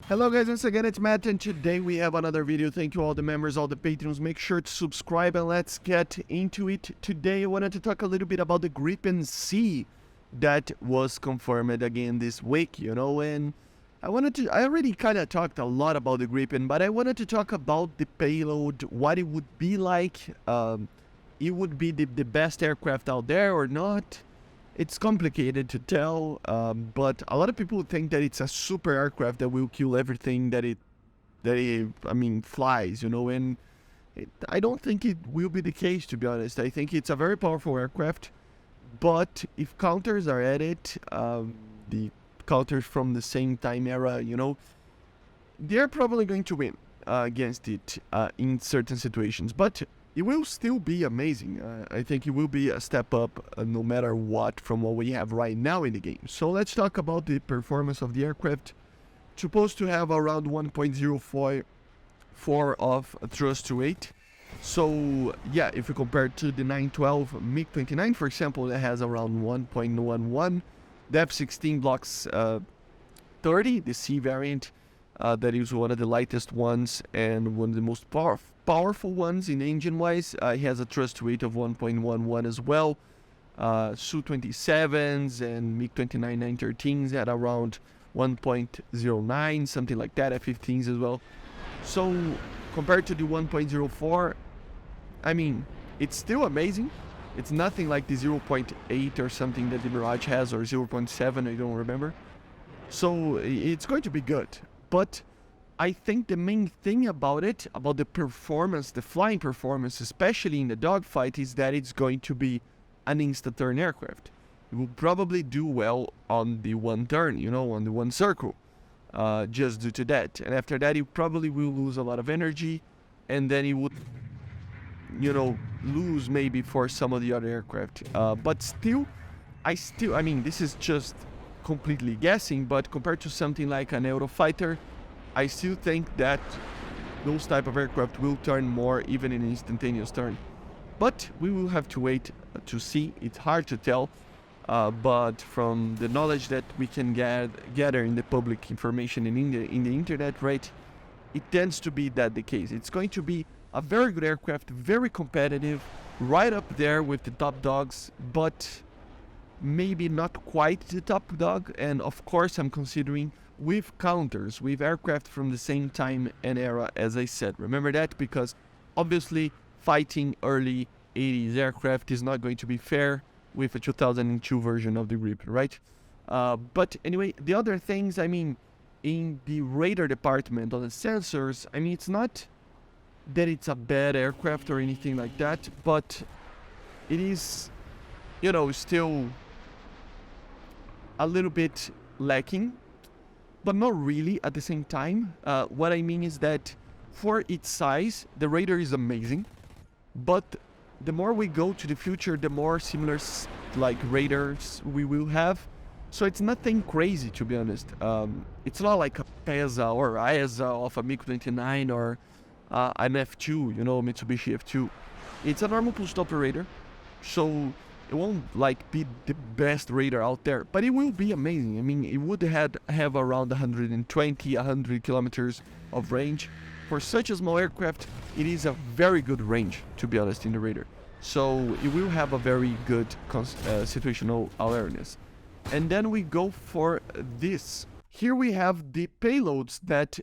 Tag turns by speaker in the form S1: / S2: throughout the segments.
S1: Hello guys, once again it's Matt, and today we have another video. Thank you all the members, all the patrons. Make sure to subscribe and let's get into it. Today I wanted to talk a little bit about the Gripen C that was confirmed again this week, and I already kind of talked a lot about the Gripen, but I wanted to talk about the payload, what it would be like. It would be the best aircraft out there or not. It's complicated to tell, but a lot of people think that it's a super aircraft that will kill everything that it flies, and I don't think it will be the case, to be honest. I think it's a very powerful aircraft, but if counters are at it, the counters from the same time era, they're probably going to win against it in certain situations, but it will still be amazing. I think it will be a step up no matter what from what we have right now in the game. So let's talk about the performance of the aircraft. It's supposed to have around 1.04 of thrust to weight. So yeah, if you compare to the 912 MiG-29, for example, that has around 1.11. The F-16 blocks 30, the C variant. That is one of the lightest ones and one of the most powerful ones in engine-wise. It has a thrust weight of 1.11 as well. Su-27s and MiG-29 913s at around 1.09, something like that, F-15s as well. So compared to the 1.04, it's still amazing. It's nothing like the 0.8 or something that the Mirage has, or 0.7, I don't remember. So it's going to be good. But I think the main thing about it, about the performance, the flying performance, especially in the dogfight, is that it's going to be an insta-turn aircraft. It will probably do well on the one turn, on the one circle, just due to that. And after that, it probably will lose a lot of energy, and then it would, lose maybe for some of the other aircraft. But still, this is just completely guessing, but compared to something like an Eurofighter, I still think that those type of aircraft will turn more even in an instantaneous turn. But we will have to wait to see. It's hard to tell, but from the knowledge that we can gather in the public information and in the internet, right, it tends to be that the case. It's going to be a very good aircraft, very competitive, right up there with the top dogs, but maybe not quite the top dog. And of course I'm considering with counters, with aircraft from the same time and era, as I said. Remember that, because obviously fighting early 80s aircraft is not going to be fair with a 2002 version of the Gripen, right? But anyway, the other things, in the radar department, on the sensors, it's not that it's a bad aircraft or anything like that, but it is, still a little bit lacking, but not really at the same time. What I mean is that for its size, the radar is amazing, but the more we go to the future, the more similar like radars we will have. So it's nothing crazy, to be honest. It's not like a PESA or AESA of a MiG-29 or an F2, Mitsubishi F2. It's a normal push operator, so it won't be the best radar out there, but it will be amazing. It would have around 100 kilometers of range. For such a small aircraft, it is a very good range, to be honest, in the radar. So it will have a very good situational awareness. And then we go for this. Here we have the payloads that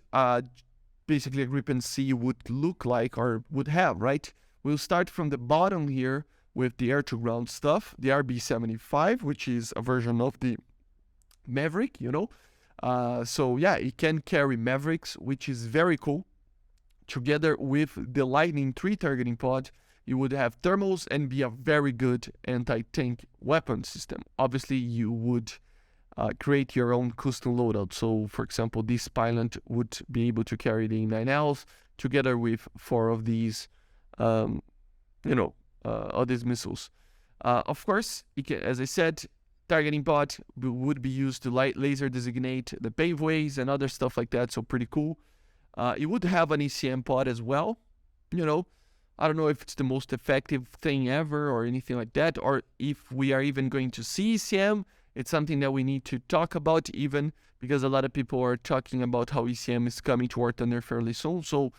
S1: basically a Gripen C would look like or would have, right? We'll start from the bottom here with the air-to-ground stuff, the RB-75, which is a version of the Maverick, So yeah, it can carry Mavericks, which is very cool. Together with the Lightning III targeting pod, you would have thermals and be a very good anti-tank weapon system. Obviously, you would create your own custom loadout. So, for example, this pilot would be able to carry the 9Ls together with 4 of these, all these missiles. Of course, as I said, targeting pod would be used to laser designate the paveways and other stuff like that, so pretty cool. It would have an ECM pod as well. I don't know if it's the most effective thing ever or anything like that, or if we are even going to see ECM. It's something that we need to talk about even, because a lot of people are talking about how ECM is coming to War Thunder fairly soon. So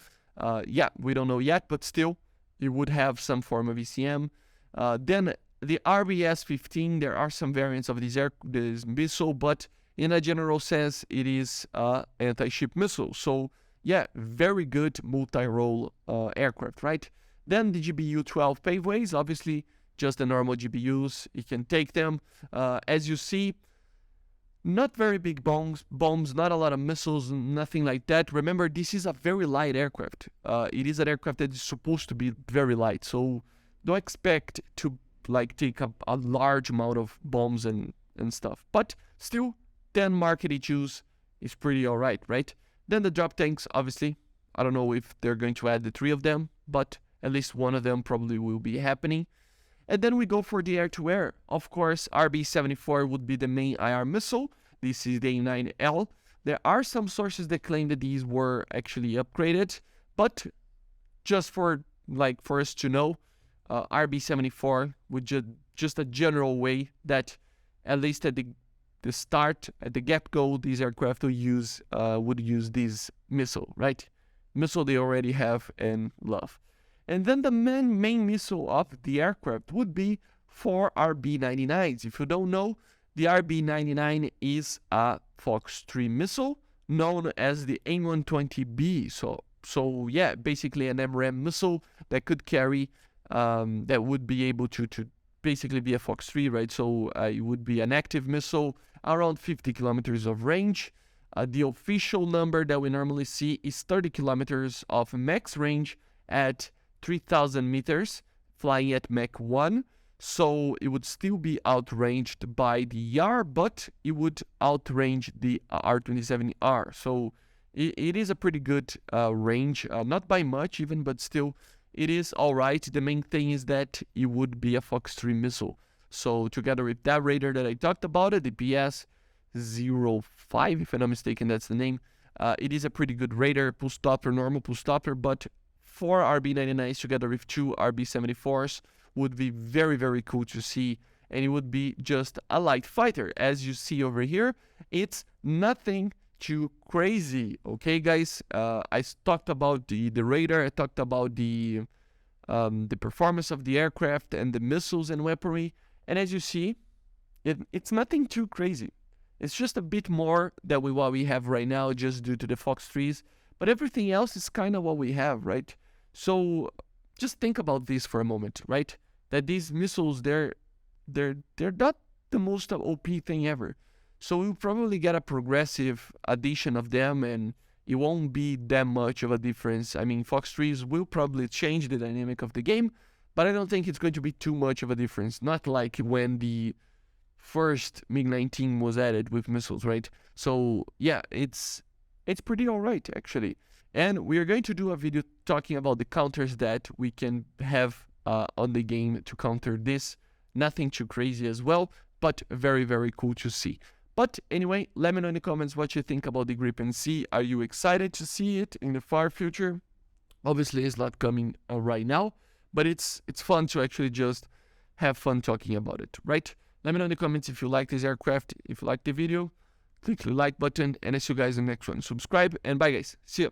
S1: yeah, we don't know yet, but still, it would have some form of ECM. Then the RBS-15, there are some variants of this missile, but in a general sense, it is anti-ship missile. So yeah, very good multi-role aircraft, right? Then the GBU-12 paveways, obviously just the normal GBUs, you can take them. As you see, not very big bombs, not a lot of missiles, nothing like that. Remember, this is a very light aircraft. It is an aircraft that is supposed to be very light, so don't expect to like take up a large amount of bombs and stuff. But still, 10 market issues is pretty alright, right? Then the drop tanks, obviously, I don't know if they're going to add the 3 of them, but at least one of them probably will be happening. And then we go for the air-to-air. Of course, RB-74 would be the main IR missile. This is the A9L. There are some sources that claim that these were actually upgraded, but just for us to know, RB-74 would just a general way that at least at the start, at the get-go, these aircraft would use this missile, right? Missile they already have and love. And then the main missile of the aircraft would be 4 RB-99s. If you don't know, the RB-99 is a Fox 3 missile known as the AIM-120B. So yeah, basically an MRAM missile that could carry, that would be able to basically be a Fox 3, right? So it would be an active missile around 50 kilometers of range. The official number that we normally see is 30 kilometers of max range at 3,000 meters, flying at Mach 1. So it would still be outranged by the YAR, but it would outrange the R-27R. So it is a pretty good range, not by much even, but still it is alright. The main thing is that it would be a Fox 3 missile. So together with that radar that I talked about, the PS-05, if I'm not mistaken, that's the name. It is a pretty good radar, pulse doppler, normal pulse doppler, but 4 RB-99s together with 2 RB-74s would be very, very cool to see, and it would be just a light fighter. As you see over here, it's nothing too crazy, okay, guys? I talked about the radar, I talked about the performance of the aircraft and the missiles and weaponry, and as you see, it's nothing too crazy. It's just a bit more than what we have right now, just due to the Fox 3s, but everything else is kind of what we have, right? So just think about this for a moment, right? That these missiles, they're not the most OP thing ever. So we'll probably get a progressive addition of them, and it won't be that much of a difference. I mean, Fox 3s will probably change the dynamic of the game, but I don't think it's going to be too much of a difference. Not like when the first MiG-19 was added with missiles, right? So yeah, it's pretty alright actually. And we are going to do a video talking about the counters that we can have on the game to counter this. Nothing too crazy as well, but very, very cool to see. But anyway, let me know in the comments what you think about the Gripen C. Are you excited to see it in the far future? Obviously, it's not coming right now, but it's fun to actually just have fun talking about it, right? Let me know in the comments if you like this aircraft. If you like the video, click the like button, and I'll see you guys in the next one. Subscribe, and bye guys. See ya.